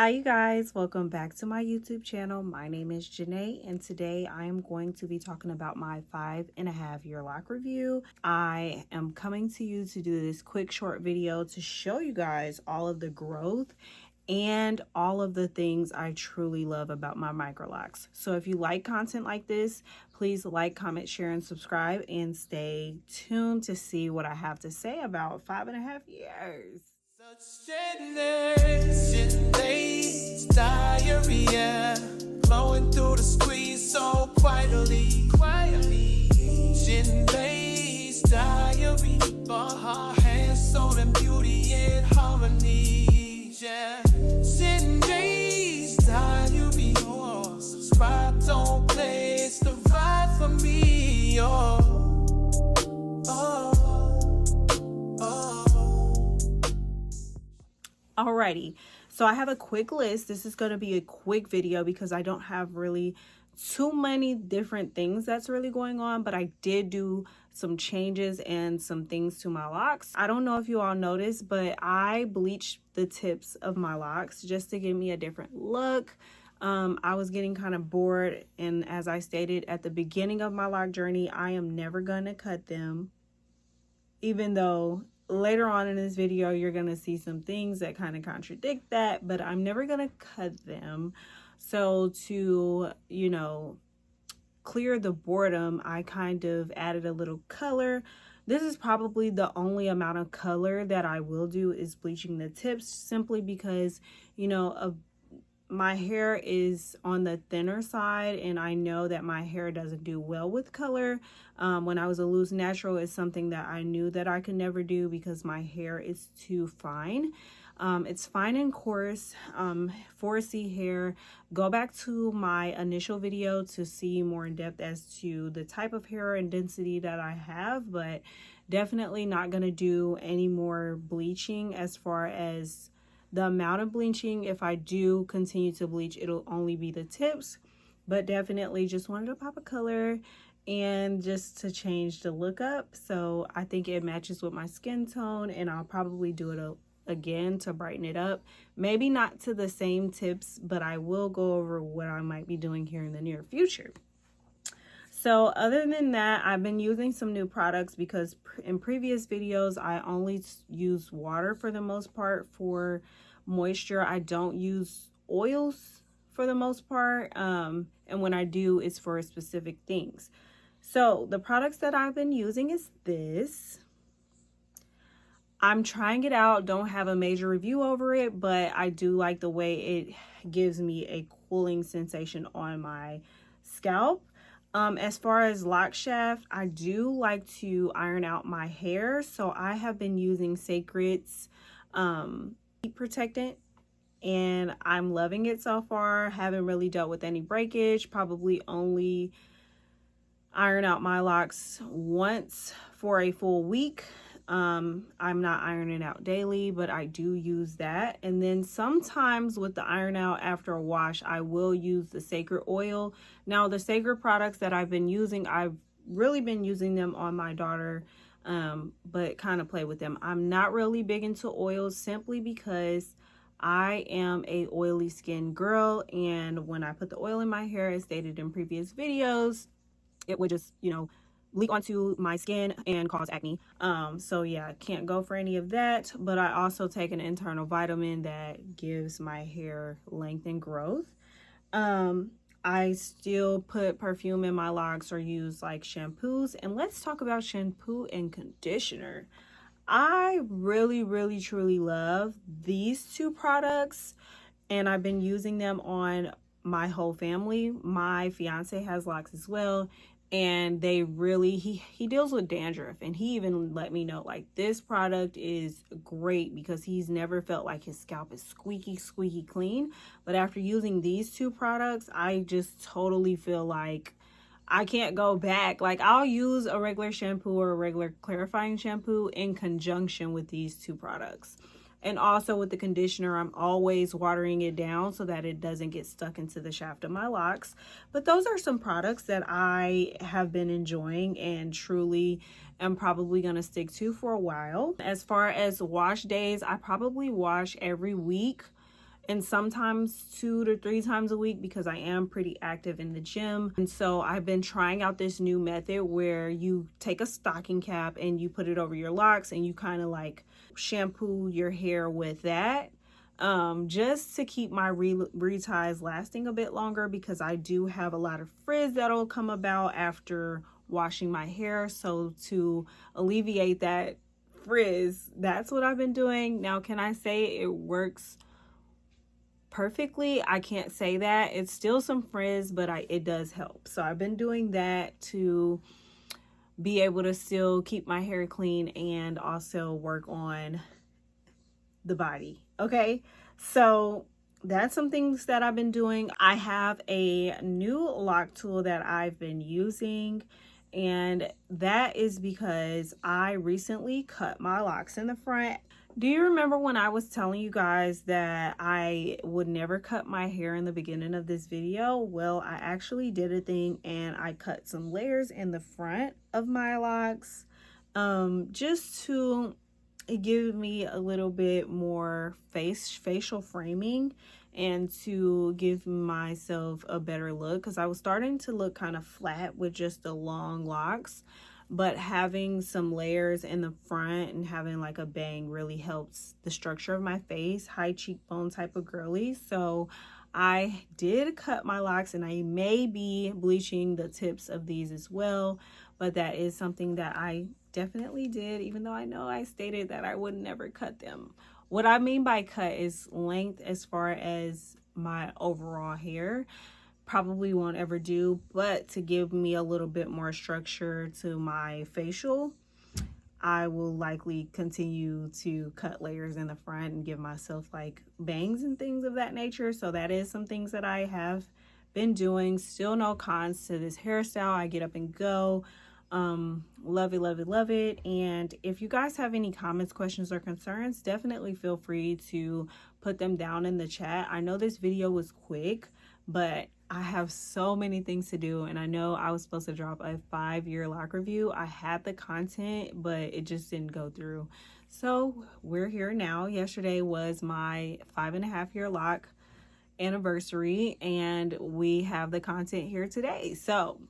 Hi you guys, welcome back to my YouTube channel. My name is Jenees and today I am going to be talking about my 5.5-year lock review. I am coming to you to do this quick short video to show you guys all of the growth and all of the things I truly love about my Microlocs. So if you like content like this, please like, comment, share, and subscribe, and stay tuned to see what I have to say about 5.5 years. Jenees, diarrhea, flowing through the squeeze so quietly. Jenees, diary, for her hands, soul, and beauty in harmony. Yeah. Jenees, diary, oh, subscribe, don't play, it's the ride for me. Alrighty, so I have a quick list. This is going to be a quick video because I don't have really too many different things that's really going on, but I did do some changes and some things to my locks. I don't know if you all noticed, but I bleached the tips of my locks just to give me a different look. I was getting kind of bored, and as I stated at the beginning of my lock journey, I am never going to cut them, even though later on in this video you're going to see some things that kind of contradict that, but I'm never going to cut them. So to, clear the boredom, I kind of added a little color. This is probably the only amount of color that I will do is bleaching the tips, simply because, my hair is on the thinner side, and I know that my hair doesn't do well with color. When I was a loose natural, it's something that I knew that I could never do because my hair is too fine. It's fine and coarse, 4C hair. Go back to my initial video to see more in depth as to the type of hair and density that I have, but definitely not going to do any more bleaching. As far as the amount of bleaching, if I do continue to bleach, it'll only be the tips, but definitely just wanted to pop a color and just to change the look up. So I think it matches with my skin tone, and I'll probably do it again to brighten it up. Maybe not to the same tips, but I will go over what I might be doing here in the near future. So other than that, I've been using some new products because in previous videos, I only use water for the most part for moisture. I don't use oils for the most part. And when I do, it's for specific things. So the products that I've been using is this. I'm trying it out, don't have a major review over it, but I do like the way it gives me a cooling sensation on my scalp. As far as lock shaft, I do like to iron out my hair, so I have been using Sacred's heat protectant, and I'm loving it so far. Haven't really dealt with any breakage. Probably only iron out my locks once for a full week. I'm not ironing out daily, but I do use that. And then sometimes with the iron out after a wash, I will use the Sacred oil. Now the Sacred products that I've been using, I've really been using them on my daughter, but kind of play with them. I'm not really big into oils simply because I am a oily skin girl, and when I put the oil in my hair, as stated in previous videos, it would just, leak onto my skin and cause acne. So yeah, can't go for any of that. But I also take an internal vitamin that gives my hair length and growth. I still put perfume in my locks or use like shampoos. And let's talk about shampoo and conditioner. I really truly love these two products, and I've been using them on my whole family. My fiance has locks as well, and they really, he deals with dandruff, and he even let me know, like, this product is great because he's never felt like his scalp is squeaky clean. But after using these two products, I just totally feel like I can't go back. Like, I'll use a regular shampoo or a regular clarifying shampoo in conjunction with these two products. And also with the conditioner, I'm always watering it down so that it doesn't get stuck into the shaft of my locks. But those are some products that I have been enjoying and truly am probably going to stick to for a while. As far as wash days, I probably wash every week. and sometimes 2 to 3 times a week because I am pretty active in the gym. And so I've been trying out this new method where you take a stocking cap and you put it over your locks and you kind of like shampoo your hair with that, just to keep my reties lasting a bit longer, because I do have a lot of frizz that'll come about after washing my hair. So to alleviate that frizz, that's what I've been doing. Now, can I say it works perfectly? I can't say that. It's still some frizz, but it does help. So I've been doing that to be able to still keep my hair clean and also work on the body. Okay, so that's some things that I've been doing. I have a new lock tool that I've been using, and that is because I recently cut my locks in the front. Do you remember when I was telling you guys that I would never cut my hair in the beginning of this video? Well, I actually did a thing and I cut some layers in the front of my locks, just to give me a little bit more facial framing and to give myself a better look, because I was starting to look kind of flat with just the long locks. But having some layers in the front and having like a bang really helps the structure of my face, high cheekbone type of girly. So I did cut my locks, and I may be bleaching the tips of these as well, but that is something that I definitely did, even though I know I stated that I would never cut them. What I mean by cut is length. As far as my overall hair, probably won't ever do, but to give me a little bit more structure to my facial, I will likely continue to cut layers in the front and give myself like bangs and things of that nature. So that is some things that I have been doing. Still no cons to this hairstyle. I get up and go. Love it, love it, love it. And if you guys have any comments, questions, or concerns, definitely feel free to put them down in the chat. I know this video was quick, but I have so many things to do, and I know I was supposed to drop a 5-year lock review. I had the content, but it just didn't go through. So we're here now. Yesterday was my 5.5-year lock anniversary, and we have the content here today. So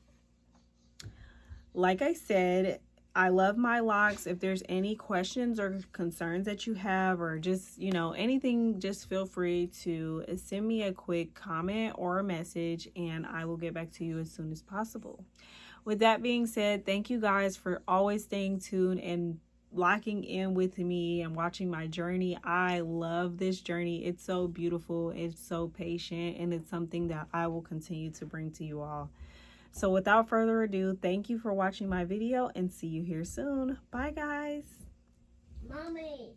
like I said, I love my locks. If there's any questions or concerns that you have, or just, anything, just feel free to send me a quick comment or a message, and I will get back to you as soon as possible. With that being said, thank you guys for always staying tuned and locking in with me and watching my journey. I love this journey. It's so beautiful. It's so patient, and it's something that I will continue to bring to you all. So without further ado, thank you for watching my video, and see you here soon. Bye, guys. Mommy.